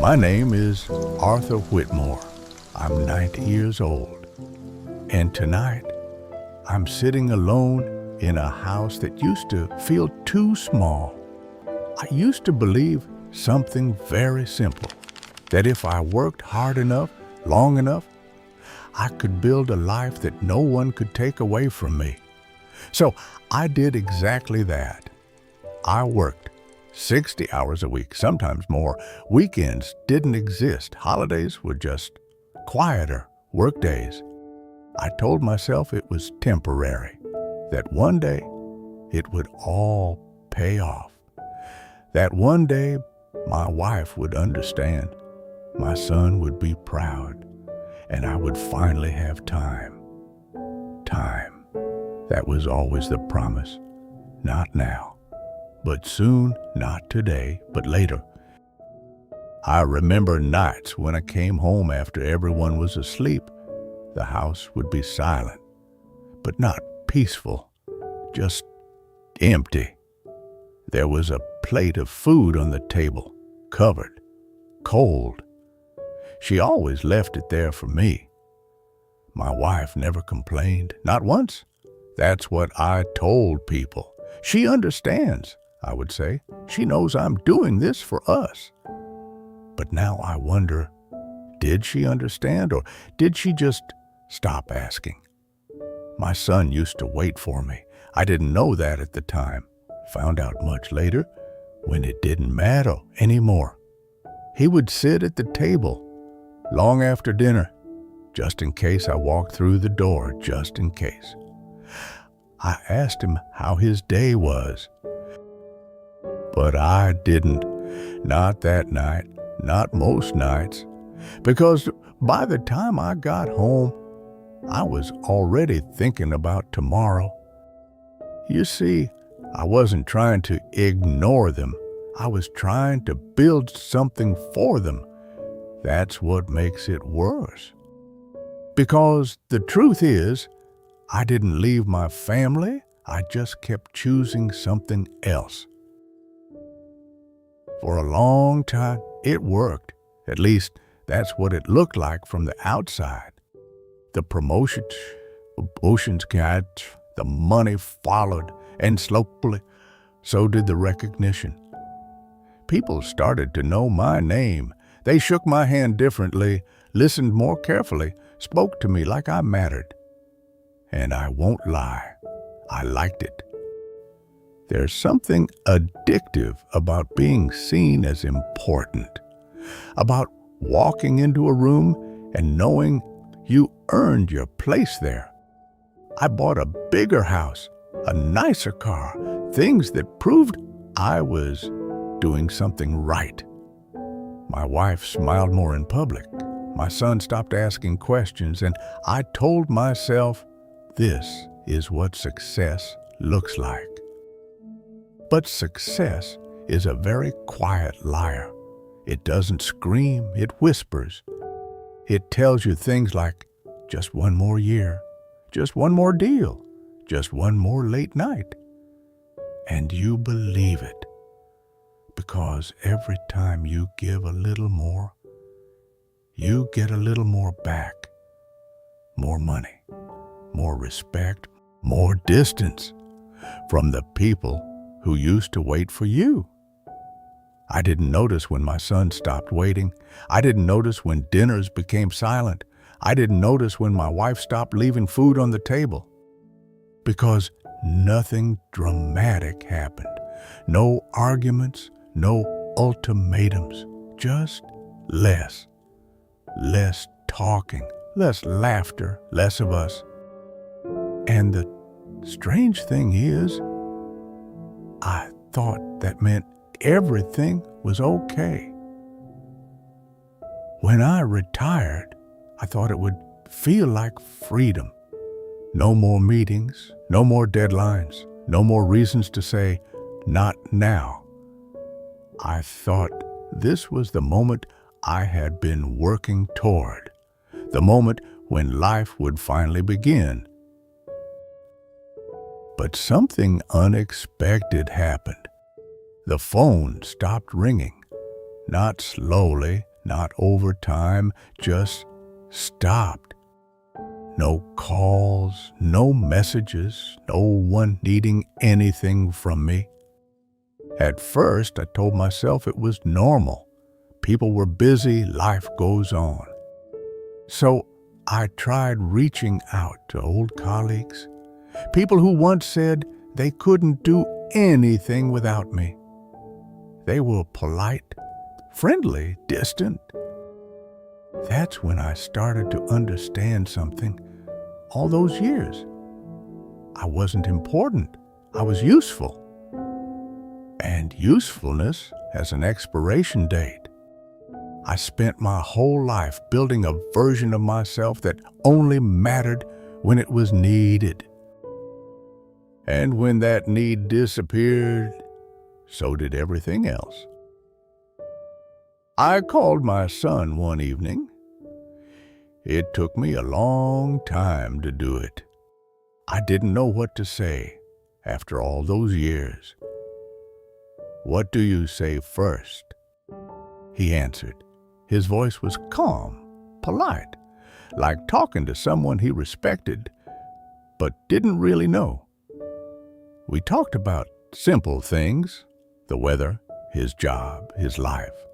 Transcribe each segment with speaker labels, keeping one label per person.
Speaker 1: My name is Arthur Whitmore. I'm 90 years old. And tonight, I'm sitting alone in a house that used to feel too small. I used to believe something very simple, that if I worked hard enough, long enough, I could build a life that no one could take away from me. So I did exactly that. I worked 60 hours a week, sometimes more. Weekends didn't exist. Holidays were just quieter work days. I told myself it was temporary, that one day it would all pay off. That one day my wife would understand, my son would be proud, and I would finally have time. Time. That was always the promise. Not now. But soon, not today, but later. I remember nights when I came home after everyone was asleep. The house would be silent, but not peaceful, just empty. There was a plate of food on the table, covered, cold. She always left it there for me. My wife never complained, not once. That's what I told people. She understands, I would say. She knows I'm doing this for us. But now I wonder, did she understand, or did she just stop asking? My son used to wait for me. I didn't know that at the time. Found out much later, when it didn't matter anymore. He would sit at the table long after dinner, just in case I walked through the door, just in case. I asked him how his day was. But I didn't. Not that night, not most nights, because by the time I got home, I was already thinking about tomorrow. You see, I wasn't trying to ignore them. I was trying to build something for them. That's what makes it worse. Because the truth is, I didn't leave my family. I just kept choosing something else. For a long time, it worked. At least, that's what it looked like from the outside. The promotions got, the money followed, and slowly, so did the recognition. People started to know my name. They shook my hand differently, listened more carefully, spoke to me like I mattered. And I won't lie, I liked it. There's something addictive about being seen as important, about walking into a room and knowing you earned your place there. I bought a bigger house, a nicer car, things that proved I was doing something right. My wife smiled more in public. My son stopped asking questions, and I told myself, this is what success looks like. But success is a very quiet liar. It doesn't scream, it whispers. It tells you things like, just one more year, just one more deal, just one more late night. And you believe it, because every time you give a little more, you get a little more back. More money, more respect, more distance from the people who used to wait for you. I didn't notice when my son stopped waiting. I didn't notice when dinners became silent. I didn't notice when my wife stopped leaving food on the table. Because nothing dramatic happened. No arguments, no ultimatums, just less. Less talking, less laughter, less of us. And the strange thing is, I thought that meant everything was okay. When I retired, I thought it would feel like freedom. No more meetings, no more deadlines, no more reasons to say, not now. I thought this was the moment I had been working toward, the moment when life would finally begin. But something unexpected happened. The phone stopped ringing. Not slowly, not over time, just stopped. No calls, no messages, no one needing anything from me. At first, I told myself it was normal. People were busy, life goes on. So I tried reaching out to old colleagues, people who once said they couldn't do anything without me. They were polite, friendly, distant. That's when I started to understand something. All those years, I wasn't important. I was useful. And usefulness has an expiration date. I spent my whole life building a version of myself that only mattered when it was needed. And when that need disappeared, so did everything else. I called my son one evening. It took me a long time to do it. I didn't know what to say after all those years. "What do you say first?" he answered. His voice was calm, polite, like talking to someone he respected, but didn't really know. We talked about simple things, the weather, his job, his life.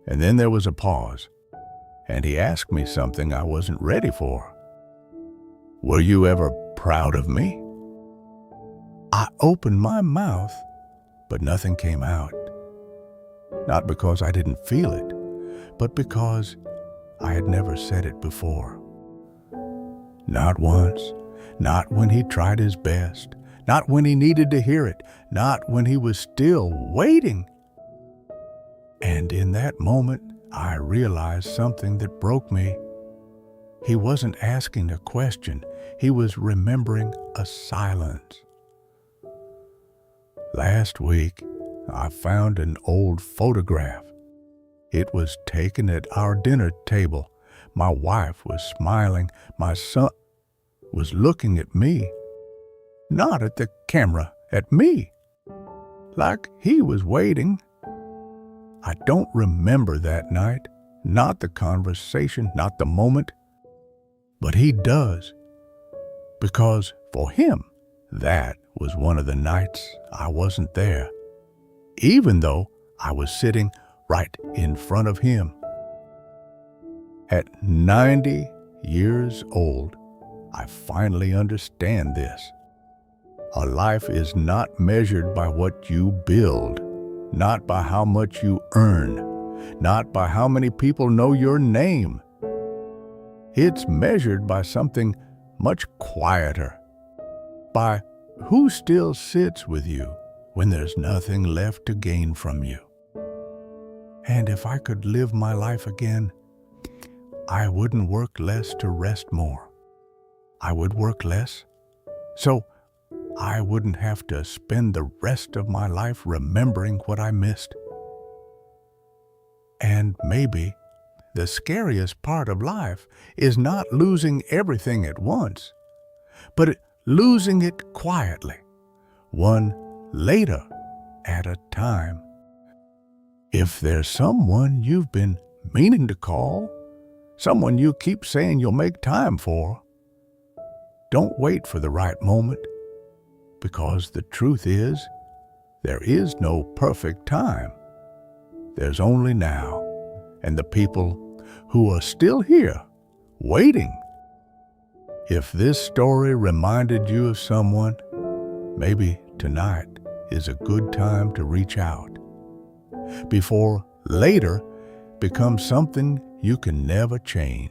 Speaker 1: And then there was a pause, and he asked me something I wasn't ready for. "Were you ever proud of me?" I opened my mouth, but nothing came out. Not because I didn't feel it, but because I had never said it before. Not once, not when he tried his best, not when he needed to hear it, not when he was still waiting. And in that moment, I realized something that broke me. He wasn't asking a question. He was remembering a silence. Last week, I found an old photograph. It was taken at our dinner table. My wife was smiling. My son was looking at me. Not at the camera, at me. Like he was waiting. I don't remember that night, not the conversation, not the moment. But he does. Because for him, that was one of the nights I wasn't there. Even though I was sitting right in front of him. At 90 years old, I finally understand this. A life is not measured by what you build, not by how much you earn, not by how many people know your name. It's measured by something much quieter, by who still sits with you when there's nothing left to gain from you. And if I could live my life again, I wouldn't work less to rest more. I would work less, so I wouldn't have to spend the rest of my life remembering what I missed. And maybe the scariest part of life is not losing everything at once, but losing it quietly, one later at a time. If there's someone you've been meaning to call, someone you keep saying you'll make time for, don't wait for the right moment, because the truth is, there is no perfect time. There's only now, and the people who are still here, waiting. If this story reminded you of someone, maybe tonight is a good time to reach out, before later becomes something you can never change.